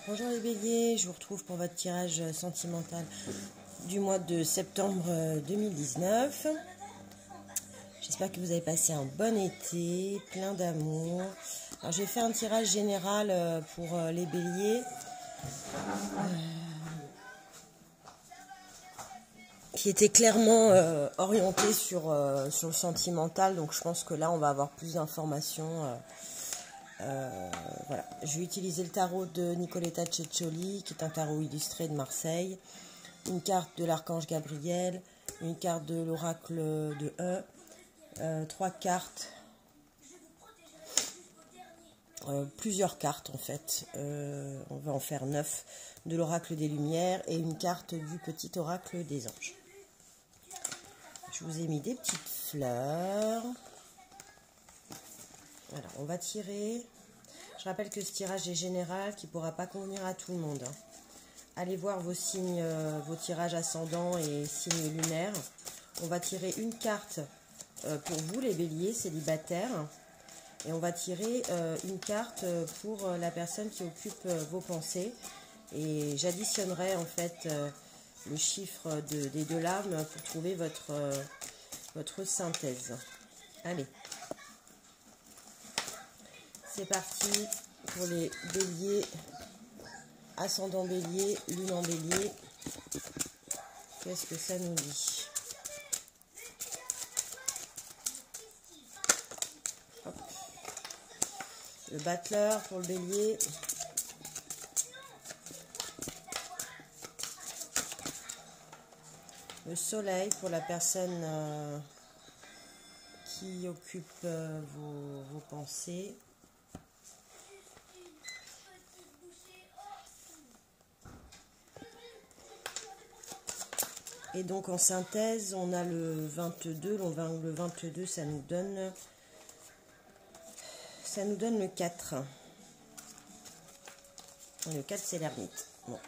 Bonjour les béliers, je vous retrouve pour votre tirage sentimental du mois de septembre 2019. J'espère que vous avez passé un bon été, plein d'amour. Alors j'ai fait un tirage général pour les béliers. Qui était clairement orienté sur le sentimental, donc je pense que là on va avoir plus d'informations. Voilà. Je vais utiliser le tarot de Nicoletta Ceccioli, qui est un tarot illustré de Marseille, une carte de l'archange Gabriel, une carte de l'oracle de trois cartes, plusieurs cartes en fait, on va en faire 9, de l'oracle des Lumières et une carte du petit oracle des Anges. Je vous ai mis des petites fleurs. Voilà, on va tirer. Je rappelle que ce tirage est général, qui ne pourra pas convenir à tout le monde. Allez voir vos signes, vos tirages ascendants et signes lunaires. On va tirer une carte pour vous, les béliers célibataires. Et on va tirer une carte pour la personne qui occupe vos pensées. Et j'additionnerai en fait le chiffre des deux lames pour trouver votre synthèse. Allez. C'est parti pour les béliers, ascendant bélier, lune en bélier. Qu'est-ce que ça nous dit? Hop. Le battleur pour le bélier. Le soleil pour la personne qui occupe vos pensées. Et donc en synthèse, on a le 22. Le 22, ça nous donne le 4. Le 4, c'est l'ermite. Bon.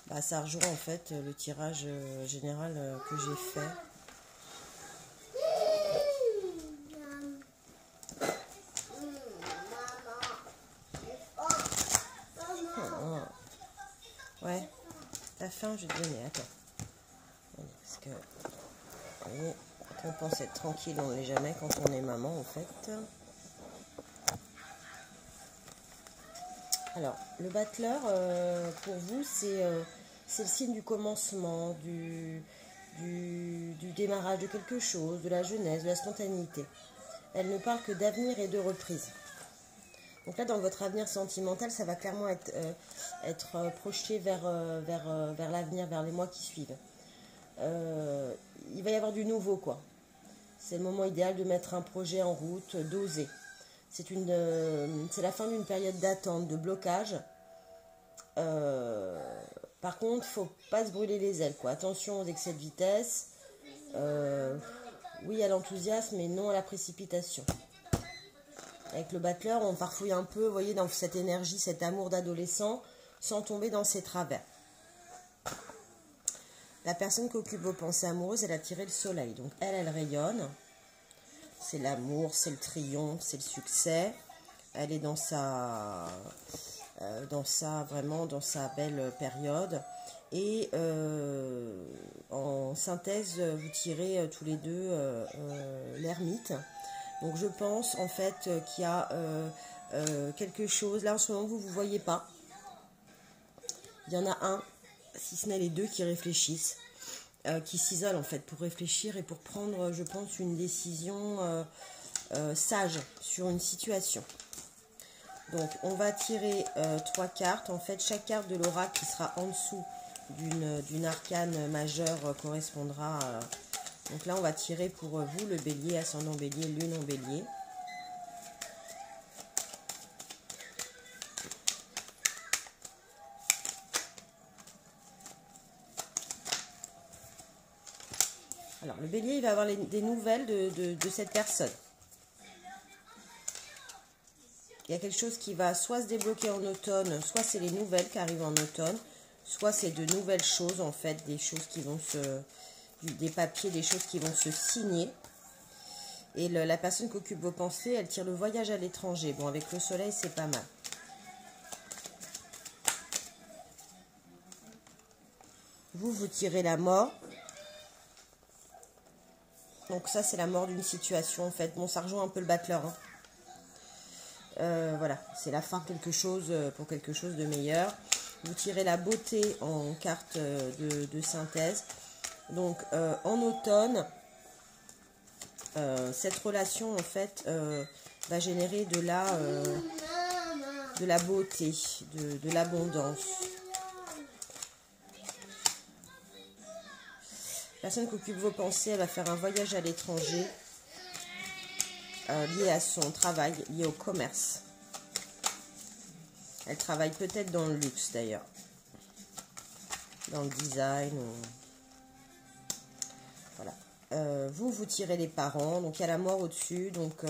Bah, ça rejoint en fait le tirage général que j'ai fait. Ouais, t'as faim, je vais te donner, attends. Parce que, vous voyez, quand on pense être tranquille, on ne l'est jamais quand on est maman, en fait. Alors, le battleur, pour vous, c'est le signe du commencement, du démarrage de quelque chose, de la jeunesse, de la spontanéité. Elle ne parle que d'avenir et de reprise. Donc là, dans votre avenir sentimental, ça va clairement être projeté vers l'avenir, vers les mois qui suivent. Il va y avoir du nouveau, quoi. C'est le moment idéal de mettre un projet en route, d'oser. C'est la fin d'une période d'attente, de blocage. Par contre, il ne faut pas se brûler les ailes, quoi. Attention aux excès de vitesse. Oui à l'enthousiasme, mais non à la précipitation. Avec le battleur, on farfouille un peu, vous voyez, dans cette énergie, cet amour d'adolescent, sans tomber dans ses travers. La personne qui occupe vos pensées amoureuses, elle a tiré le soleil. Donc elle rayonne. C'est l'amour, c'est le triomphe, c'est le succès. Elle est vraiment dans sa belle période. Et en synthèse, vous tirez tous les deux l'ermite. Donc je pense en fait qu'il y a quelque chose. Là en ce moment vous ne voyez pas. Il y en a un, si ce n'est les deux, qui réfléchissent, qui s'isolent en fait pour réfléchir et pour prendre, je pense, une décision sage sur une situation. Donc on va tirer 3 cartes. En fait, chaque carte de l'oracle qui sera en dessous d'une arcane majeure correspondra à... Donc là, on va tirer pour vous, le bélier, ascendant bélier, lune en bélier. Alors, le bélier, il va avoir des nouvelles de cette personne. Il y a quelque chose qui va soit se débloquer en automne, soit c'est les nouvelles qui arrivent en automne, soit c'est de nouvelles choses, en fait, des choses qui vont des papiers, des choses qui vont se signer. Et la personne qui occupe vos pensées, elle tire le voyage à l'étranger. Bon, avec le soleil, c'est pas mal. Vous tirez la mort. Donc ça, c'est la mort d'une situation, en fait. Bon, ça rejoint un peu le battleur. Voilà, c'est la fin de quelque chose pour quelque chose de meilleur. Vous tirez la beauté en carte de synthèse. Donc, en automne, cette relation, en fait, va générer de la beauté, de l'abondance. La personne qui occupe vos pensées, elle va faire un voyage à l'étranger lié à son travail, lié au commerce. Elle travaille peut-être dans le luxe d'ailleurs, dans le design. Voilà. Vous tirez les parents, donc il y a la mort au-dessus. Donc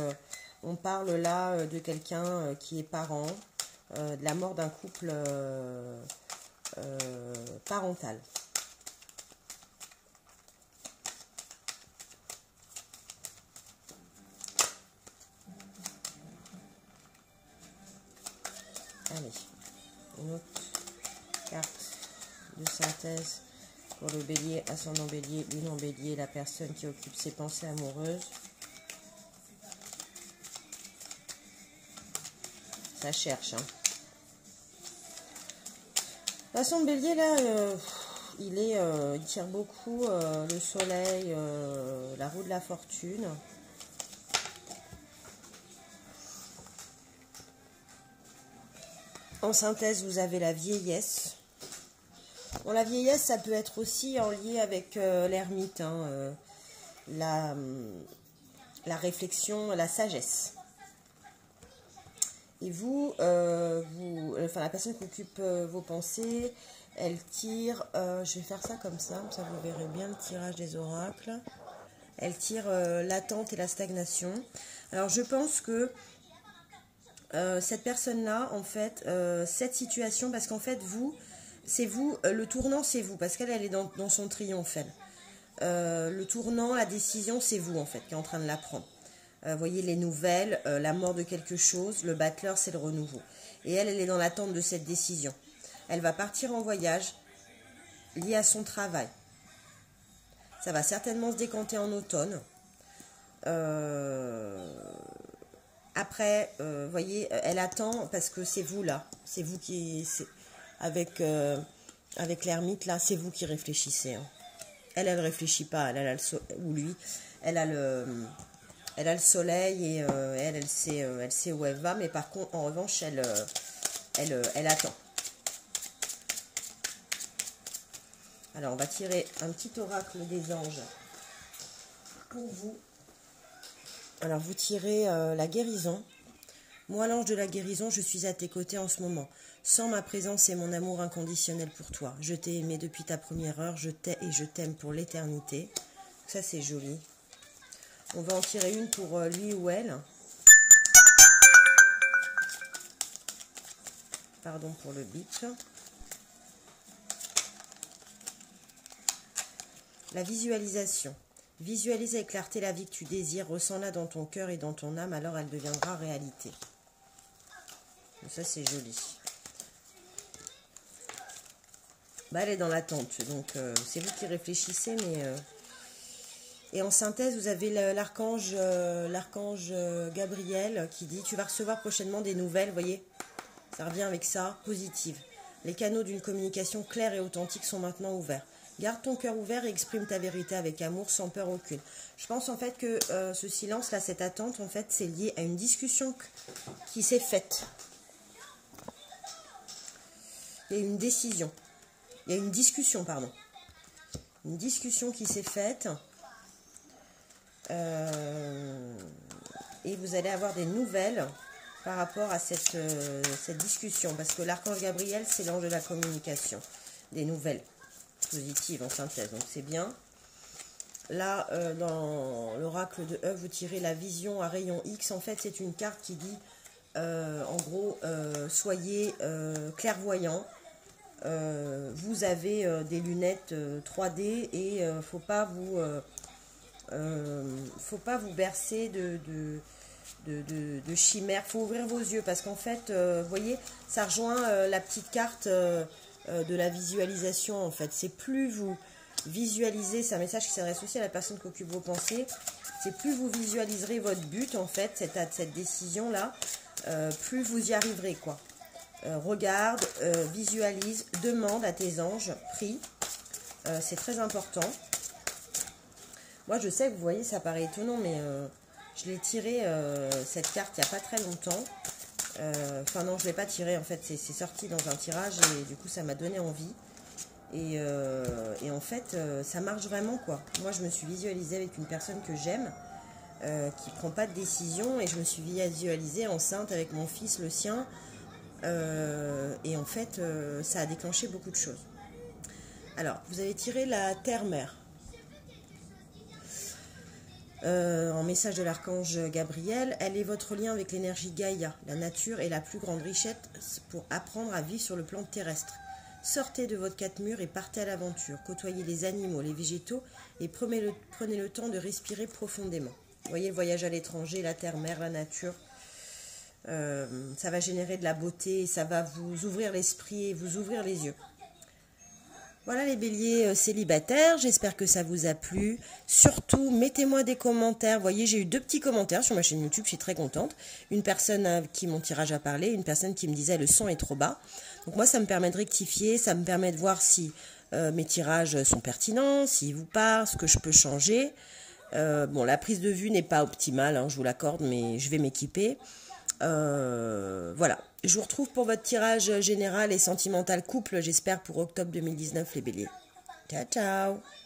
on parle là de quelqu'un qui est parent, de la mort d'un couple parental. Allez, une autre carte de synthèse pour le bélier, ascendant bélier, lune en bélier, la personne qui occupe ses pensées amoureuses. Ça cherche, hein. L'ascendant bélier, là, il tire beaucoup le soleil, la roue de la fortune. En synthèse, vous avez la vieillesse. Bon, la vieillesse, ça peut être aussi en lien avec l'ermite, hein, la réflexion, la sagesse. Et vous, enfin la personne qui occupe vos pensées, elle tire, je vais faire ça comme ça vous verrez bien le tirage des oracles. Elle tire l'attente et la stagnation. Alors je pense que cette personne-là, en fait, cette situation, parce qu'en fait, c'est vous, le tournant, c'est vous, parce qu'elle est dans son triomphe, elle. Le tournant, la décision, c'est vous, en fait, qui est en train de la prendre. Vous voyez les nouvelles, la mort de quelque chose, le battleur, c'est le renouveau. Et elle est dans l'attente de cette décision. Elle va partir en voyage lié à son travail. Ça va certainement se décanter en automne. Après, vous voyez, elle attend parce que c'est vous là. C'est vous qui... Avec l'ermite là, c'est vous qui réfléchissez. Hein. Elle réfléchit pas. Elle a ou lui, elle a le soleil et elle sait où elle va. Mais par contre, en revanche, elle attend. Alors, on va tirer un petit oracle des anges pour vous. Alors, vous tirez la guérison. Moi, l'ange de la guérison, je suis à tes côtés en ce moment. Sans ma présence et mon amour inconditionnel pour toi. Je t'ai aimé depuis ta première heure. Je t'ai et je t'aime pour l'éternité. Ça, c'est joli. On va en tirer une pour lui ou elle. Pardon pour le bip. La visualisation. Visualise avec clarté la vie que tu désires, ressens-la dans ton cœur et dans ton âme, alors elle deviendra réalité. Donc ça, c'est joli. Bah, elle est dans l'attente, donc c'est vous qui réfléchissez, mais... Et en synthèse, vous avez l'archange Gabriel qui dit « Tu vas recevoir prochainement des nouvelles, vous voyez, ça revient avec ça, positive. Les canaux d'une communication claire et authentique sont maintenant ouverts. Garde ton cœur ouvert et exprime ta vérité avec amour, sans peur aucune. » Je pense en fait que ce silence, là, cette attente, en fait, c'est lié à une discussion qui s'est faite. Il y a une décision. Il y a une discussion, pardon. Une discussion qui s'est faite. Et vous allez avoir des nouvelles par rapport à cette discussion. Parce que l'archange Gabriel, c'est l'ange de la communication. Des nouvelles positives en synthèse. Donc c'est bien. Là, dans l'oracle de E, vous tirez la vision à rayon X. En fait, c'est une carte qui dit, en gros, soyez clairvoyants. Vous avez des lunettes 3D et faut pas vous faut pas vous bercer de chimères. Faut ouvrir vos yeux parce qu'en fait, vous voyez, ça rejoint la petite carte de la visualisation. En fait, c'est plus vous visualisez, c'est un message qui s'adresse aussi à la personne qui occupe vos pensées. C'est plus vous visualiserez votre but, en fait, cette décision-là, plus vous y arriverez, quoi. Regarde, visualise, demande à tes anges, prie. C'est très important. Moi, je sais que vous voyez, ça paraît étonnant, mais je l'ai tiré, cette carte, il n'y a pas très longtemps. Enfin, non, je ne l'ai pas tiré, en fait, c'est sorti dans un tirage et du coup, ça m'a donné envie. Et en fait, ça marche vraiment, quoi. Moi, je me suis visualisée avec une personne que j'aime, qui ne prend pas de décision, et je me suis visualisée enceinte avec mon fils, le sien. Et en fait, ça a déclenché beaucoup de choses. Alors, vous avez tiré la terre-mère. En message de l'archange Gabriel, elle est votre lien avec l'énergie Gaïa. La nature est la plus grande richesse pour apprendre à vivre sur le plan terrestre. Sortez de votre quatre murs et partez à l'aventure. Côtoyez les animaux, les végétaux et prenez le temps de respirer profondément. Vous voyez le voyage à l'étranger, la terre-mère, la nature. Ça va générer de la beauté, ça va vous ouvrir l'esprit et vous ouvrir les yeux. Voilà les béliers célibataires, j'espère que ça vous a plu. Surtout, mettez-moi des commentaires. Vous voyez, j'ai eu 2 petits commentaires sur ma chaîne YouTube, je suis très contente. Une personne à qui mon tirage a parlé, une personne qui me disait le son est trop bas. Donc moi, ça me permet de rectifier, ça me permet de voir si mes tirages sont pertinents, s'ils vous parlent, ce que je peux changer. Bon, la prise de vue n'est pas optimale, hein, je vous l'accorde, mais je vais m'équiper. Voilà, je vous retrouve pour votre tirage général et sentimental couple, j'espère pour octobre 2019 les béliers. Ciao, ciao!